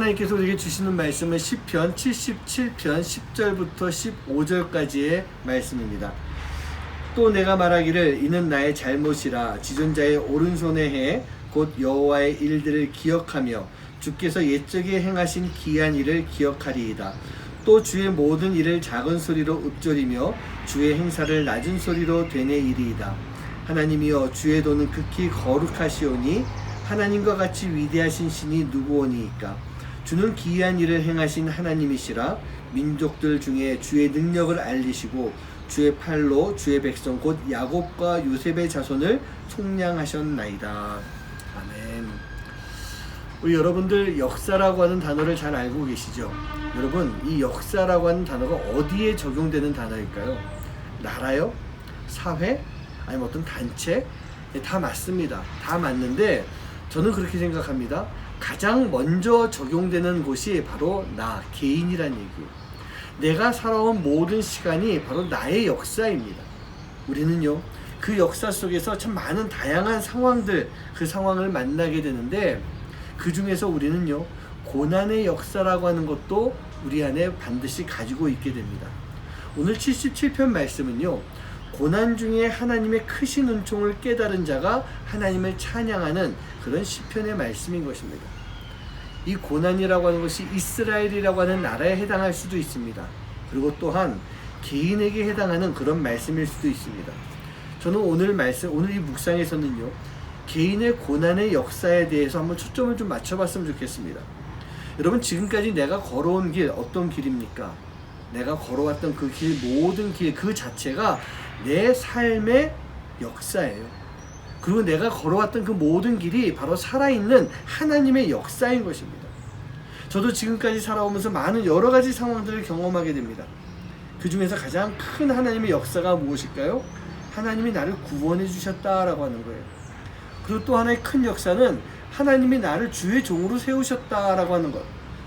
하나님께서 우리에게 주시는 말씀은 시편 77편 10절부터 15절까지의 말씀입니다. 또 내가 말하기를 이는 나의 잘못이라 지존자의 오른손에 해 곧 여호와의 일들을 기억하며 주께서 옛적에 행하신 기이한 일을 기억하리이다. 또 주의 모든 일을 작은 소리로 읊조리며 주의 행사를 낮은 소리로 되뇌이리이다. 하나님이여 주의 도는 극히 거룩하시오니 하나님과 같이 위대하신 신이 누구오니이까. 주는 기이한 일을 행하신 하나님이시라. 민족들 중에 주의 능력을 알리시고 주의 팔로 주의 백성 곧 야곱과 요셉의 자손을 속량하셨나이다. 아멘. 우리 여러분들 역사라고 하는 단어를 잘 알고 계시죠? 여러분, 이 역사라고 하는 단어가 어디에 적용되는 단어일까요? 나라요? 사회? 아니면 어떤 단체? 다 맞습니다. 다 맞는데 저는 그렇게 생각합니다. 가장 먼저 적용되는 곳이 바로 나, 개인이란 얘기예요. 내가 살아온 모든 시간이 바로 나의 역사입니다. 우리는요, 그 역사 속에서 참 많은 다양한 상황들, 그 상황을 만나게 되는데 그 중에서 우리는요, 고난의 역사라고 하는 것도 우리 안에 반드시 가지고 있게 됩니다. 오늘 77편 말씀은요, 고난 중에 하나님의 크신 은총을 깨달은 자가 하나님을 찬양하는 그런 시편의 말씀인 것입니다. 이 고난이라고 하는 것이 이스라엘이라고 하는 나라에 해당할 수도 있습니다. 그리고 또한 개인에게 해당하는 그런 말씀일 수도 있습니다. 저는 오늘 이 묵상에서는요, 개인의 고난의 역사에 대해서 한번 초점을 좀 맞춰봤으면 좋겠습니다. 여러분, 지금까지 내가 걸어온 길, 어떤 길입니까? 내가 걸어왔던 그 길, 모든 길 그 자체가 내 삶의 역사예요. 그리고 내가 걸어왔던 그 모든 길이 바로 살아있는 하나님의 역사인 것입니다. 저도 지금까지 살아오면서 많은 여러 가지 상황들을 경험하게 됩니다. 그 중에서 가장 큰 하나님의 역사가 무엇일까요? 하나님이 나를 구원해 주셨다라고 하는 거예요. 그리고 또 하나의 큰 역사는 하나님이 나를 주의 종으로 세우셨다라고 하는 것.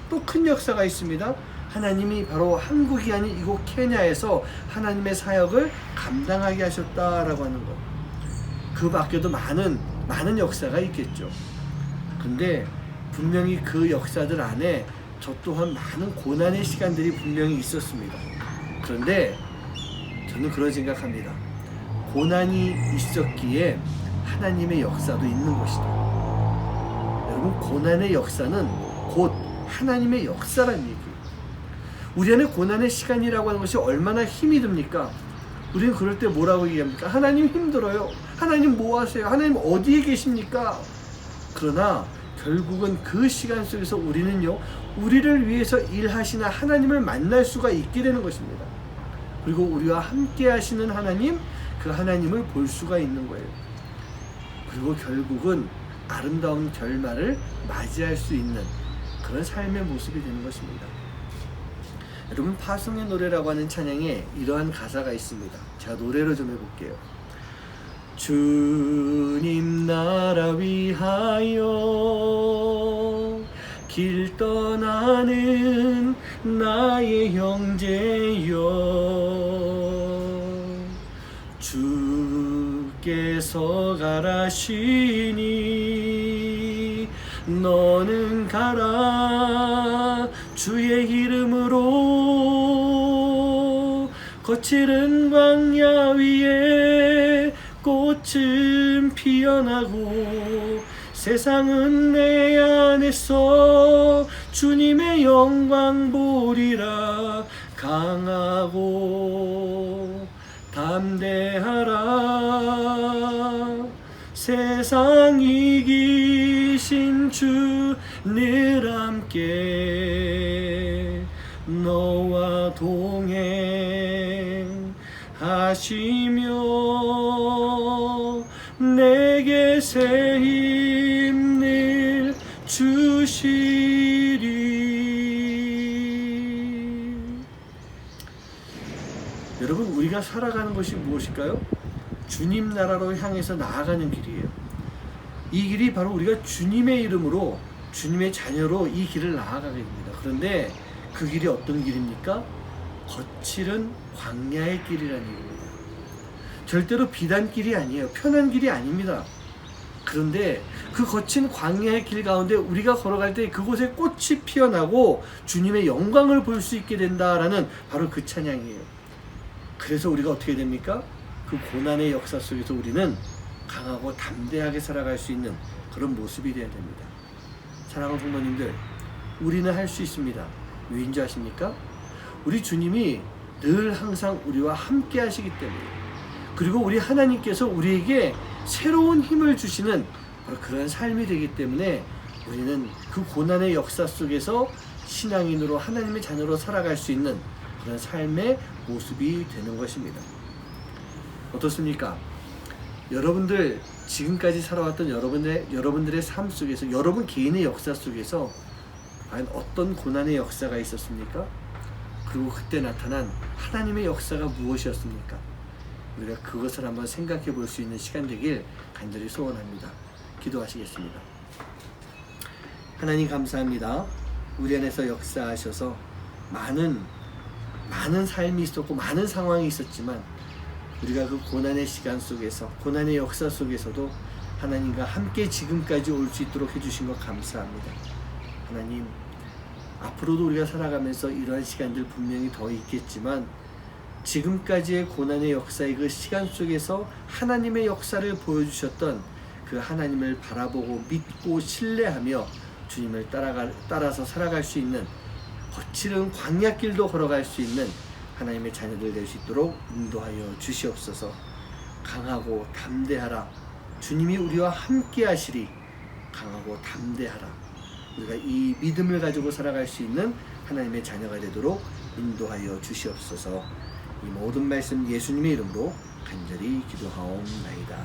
또 큰 역사가 있습니다. 하나님이 바로 한국이 아닌 이곳 케냐에서 하나님의 사역을 감당하게 하셨다라고 하는 것. 그 밖에도 많은 역사가 있겠죠. 근데 분명히 그 역사들 안에 저 또한 많은 고난의 시간들이 분명히 있었습니다. 그런데 저는 그런 생각합니다. 고난이 있었기에 하나님의 역사도 있는 것이다. 여러분, 고난의 역사는 곧 하나님의 역사란 얘기예요. 우리 안에 고난의 시간이라고 하는 것이 얼마나 힘이 듭니까? 우리는 그럴 때 뭐라고 얘기합니까? 하나님 힘들어요. 하나님 뭐 하세요? 하나님 어디에 계십니까? 그러나 결국은 그 시간 속에서 우리는요, 우리를 위해서 일하시는 하나님을 만날 수가 있게 되는 것입니다. 그리고 우리와 함께 하시는 하나님, 그 하나님을 볼 수가 있는 거예요. 그리고 결국은 아름다운 결말을 맞이할 수 있는 그런 삶의 모습이 되는 것입니다. 여러분, 파송의 노래라고 하는 찬양에 이러한 가사가 있습니다. 제가 노래로 좀 해볼게요. 주님 나라 위하여 길 떠나는 나의 형제여, 주께서 가라시니 너는 가라. 주의 이름으로 거칠은 광야 위에 꽃은 피어나고 세상은 내 안에서 주님의 영광 보리라. 강하고 담대하라. 세상 이기신 주 늘 함께 너와 동행하시며 내게 새 힘 늘 주시리. 여러분, 우리가 살아가는 것이 무엇일까요? 주님 나라로 향해서 나아가는 길이에요. 이 길이 바로 우리가 주님의 이름으로, 주님의 자녀로 이 길을 나아가게 됩니다. 그런데 그 길이 어떤 길입니까? 거칠은 광야의 길이라는 얘기입니다. 절대로 비단길이 아니에요. 편한 길이 아닙니다. 그런데 그 거친 광야의 길 가운데 우리가 걸어갈 때 그곳에 꽃이 피어나고 주님의 영광을 볼 수 있게 된다라는 바로 그 찬양이에요. 그래서 우리가 어떻게 됩니까? 그 고난의 역사 속에서 우리는 강하고 담대하게 살아갈 수 있는 그런 모습이 되어야 됩니다. 사랑하는 성도님들, 우리는 할 수 있습니다. 왜인 줄 아십니까? 우리 주님이 늘 항상 우리와 함께 하시기 때문에, 그리고 우리 하나님께서 우리에게 새로운 힘을 주시는 그런 삶이 되기 때문에 우리는 그 고난의 역사 속에서 신앙인으로 하나님의 자녀로 살아갈 수 있는 그런 삶의 모습이 되는 것입니다. 어떻습니까? 여러분들 지금까지 살아왔던 여러분들의 삶 속에서, 여러분 개인의 역사 속에서 과연 어떤 고난의 역사가 있었습니까? 그리고 그때 나타난 하나님의 역사가 무엇이었습니까? 우리가 그것을 한번 생각해 볼 수 있는 시간 되길 간절히 소원합니다. 기도하시겠습니다. 하나님 감사합니다. 우리 안에서 역사하셔서 많은 삶이 있었고 많은 상황이 있었지만 우리가 그 고난의 시간 속에서, 고난의 역사 속에서도 하나님과 함께 지금까지 올 수 있도록 해주신 것 감사합니다. 하나님, 앞으로도 우리가 살아가면서 이러한 시간들 분명히 더 있겠지만 지금까지의 고난의 역사의 그 시간 속에서 하나님의 역사를 보여주셨던 그 하나님을 바라보고 믿고 신뢰하며 주님을 따라서 살아갈 수 있는, 거칠은 광야길도 걸어갈 수 있는 하나님의 자녀들 될 수 있도록 인도하여 주시옵소서. 강하고 담대하라. 주님이 우리와 함께 하시리. 강하고 담대하라. 우리가 이 믿음을 가지고 살아갈 수 있는 하나님의 자녀가 되도록 인도하여 주시옵소서. 이 모든 말씀 예수님의 이름으로 간절히 기도하옵나이다.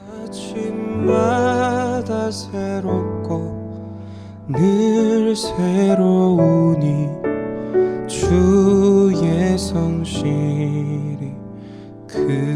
아멘. 아침마다 새롭고 늘 새로우니 주의 성실이 그